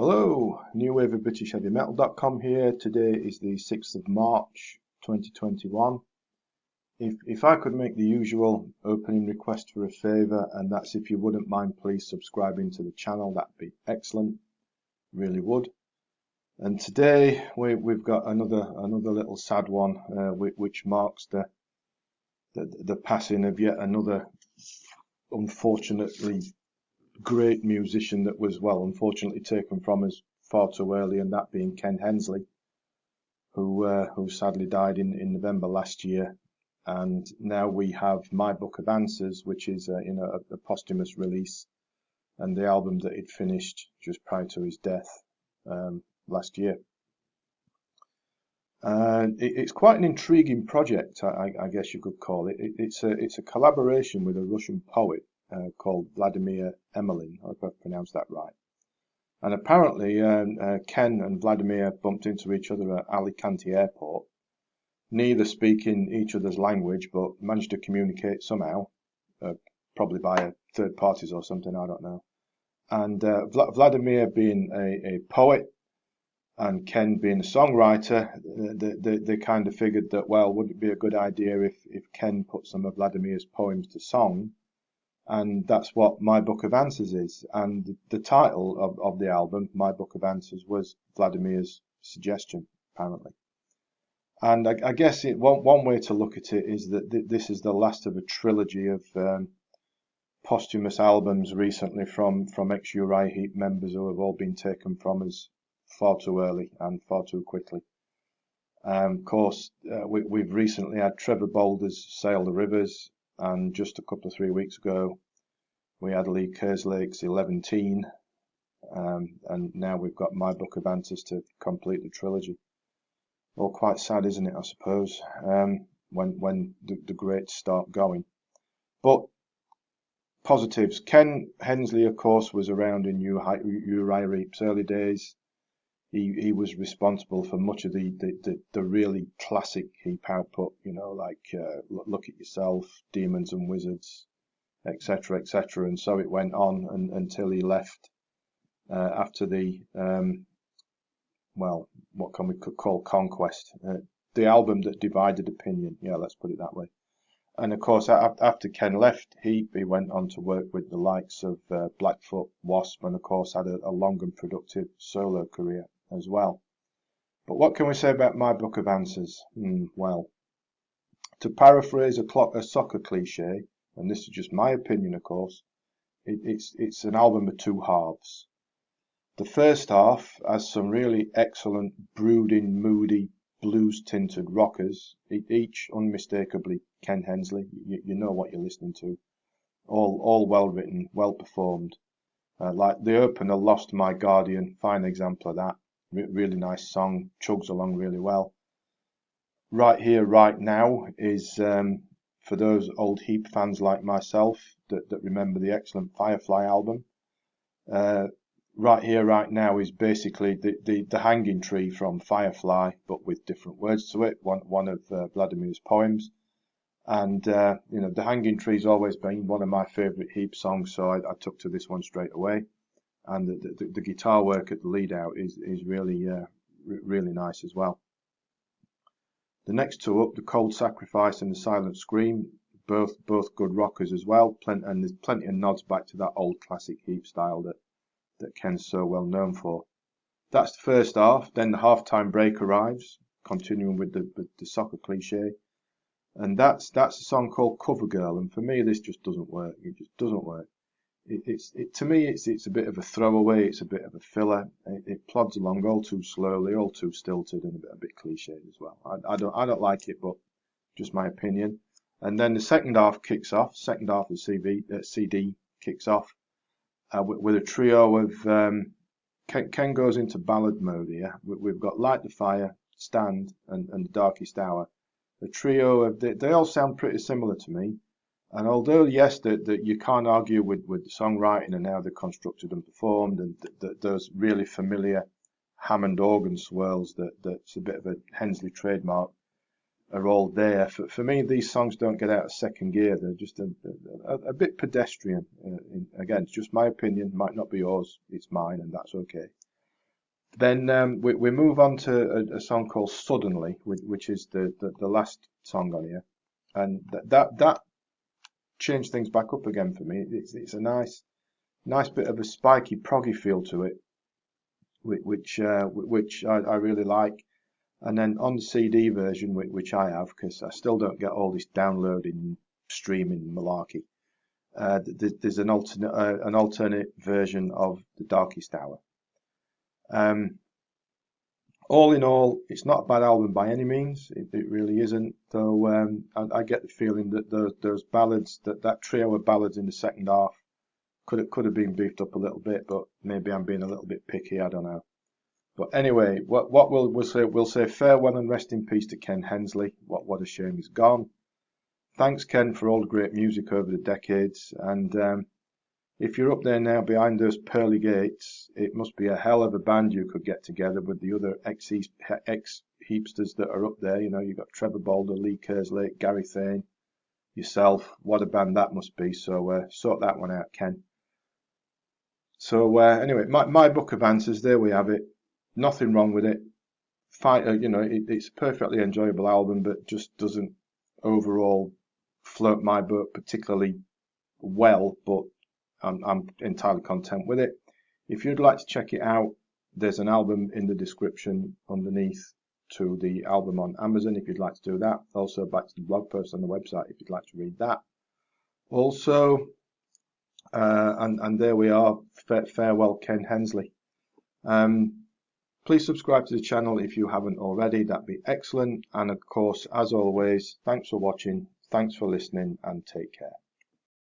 Hello, New Wave of British Heavy Metal.com here. Today is the 6th of March 2021. If I could make the usual opening request for a favour, and that's if you wouldn't mind please subscribing to the channel, that'd be excellent, really would. And today we've got another little sad one, which marks the passing of yet another unfortunately great musician that was, well, unfortunately taken from us far too early, and that being Ken Hensley, who sadly died in November last year. And now we have My Book of Answers, which is a posthumous release, and the album that he'd finished just prior to his death last year. It's quite an intriguing project, I guess you could call it. It's a collaboration with a Russian poet called Vladimir Emelin, I hope I've pronounced that right. And apparently Ken and Vladimir bumped into each other at Alicante Airport, neither speaking each other's language, but managed to communicate somehow, probably via third parties or something, I don't know. And Vladimir being a poet and Ken being a songwriter, they kind of figured that, well, wouldn't it be a good idea if Ken put some of Vladimir's poems to song? And that's what My Book of Answers is. And the title of the album, My Book of Answers, was Vladimir's suggestion, apparently. And I guess one way to look at it is that this is the last of a trilogy of posthumous albums recently from ex-Uriah Heep members who have all been taken from us far too early and far too quickly. Of course, we've recently had Trevor Boulder's Sail the Rivers, and just a couple of 3 weeks ago we had Lee Kerslake's 11 and now we've got My Book of Answers to complete the trilogy. All quite sad, isn't it, I suppose, when the greats start going. But positives. Ken Hensley, of course, was around in Uriah Heep's early days. He was responsible for much of the really classic Heap output, like Look at Yourself, Demons and Wizards, etc., etc. And so it went on until he left after the, well, what can we call Conquest, the album that divided opinion. Yeah, let's put it that way. And of course, after Ken left Heap, he went on to work with the likes of Blackfoot, Wasp, and of course had a long and productive solo career as well. But what can we say about My Book of Answers? Well, to paraphrase a soccer cliche, and this is just my opinion, of course, it's an album of two halves. The first half has some really excellent, brooding, moody, blues-tinted rockers, each unmistakably Ken Hensley. You know what you're listening to. All well written, well performed. Like the opener, Lost My Guardian, fine example of that. Really nice song, chugs along really well. Right Here, Right Now is, for those old Heap fans like myself that remember the excellent Firefly album. Right Here, Right Now is basically the hanging tree from Firefly, but with different words to it. One of Vladimir's poems. And, the hanging tree's always been one of my favourite Heap songs, so I took to this one straight away. And the guitar work at the lead out is really really nice as well. The next two up, The Cold Sacrifice and The Silent Scream, both good rockers as well. And there's plenty of nods back to that old classic Heap style that Ken's so well known for. That's the first half. Then the halftime break arrives, continuing with the soccer cliche, and that's a song called Cover Girl. And for me, this just doesn't work. It just doesn't work. To me, it's a bit of a throwaway. It's a bit of a filler. It plods along all too slowly, all too stilted, and a bit cliched as well. I don't like it, but just my opinion. And then the second half kicks off. Second half of the CD kicks off with a trio of Ken goes into ballad mode here. We've got Light the Fire, Stand, and The Darkest Hour. A trio of they all sound pretty similar to me. And although, yes, that you can't argue with the songwriting and how they're constructed and performed, and those really familiar Hammond organ swirls that's a bit of a Hensley trademark are all there. For me, these songs don't get out of second gear. They're just a bit pedestrian. Again, it's just my opinion. Might not be yours. It's mine, and that's okay. Then we move on to a song called Suddenly, which is the last song on here. And that changed things back up again for me. It's a nice bit of a spiky, proggy feel to it, which I really like. And then on the CD version, which I have, because I still don't get all this downloading, streaming malarkey, there's an alternate version of The Darkest Hour. All in all, it's not a bad album by any means. It really isn't. Though I get the feeling that those ballads, that trio of ballads in the second half, could have been beefed up a little bit. But maybe I'm being a little bit picky. I don't know. But anyway, what we'll say farewell and rest in peace to Ken Hensley. What a shame he's gone. Thanks, Ken, for all the great music over the decades. And if you're up there now behind those pearly gates, it must be a hell of a band you could get together with the other ex-heapsters that are up there. You know, you've got Trevor Bolder, Lee Kerslake, Gary Thane, yourself. What a band that must be. So sort that one out, Ken. So anyway, my book of answers, there we have it. Nothing wrong with it. It's a perfectly enjoyable album, but just doesn't overall float my boat particularly well, but I'm entirely content with it. If you'd like to check it out, there's an album in the description underneath to the album on Amazon if you'd like to do that. Also back to the blog post on the website if you'd like to read that. Also, and there we are, farewell Ken Hensley. Please subscribe to the channel if you haven't already, that'd be excellent. And of course, as always, thanks for watching, thanks for listening, and take care.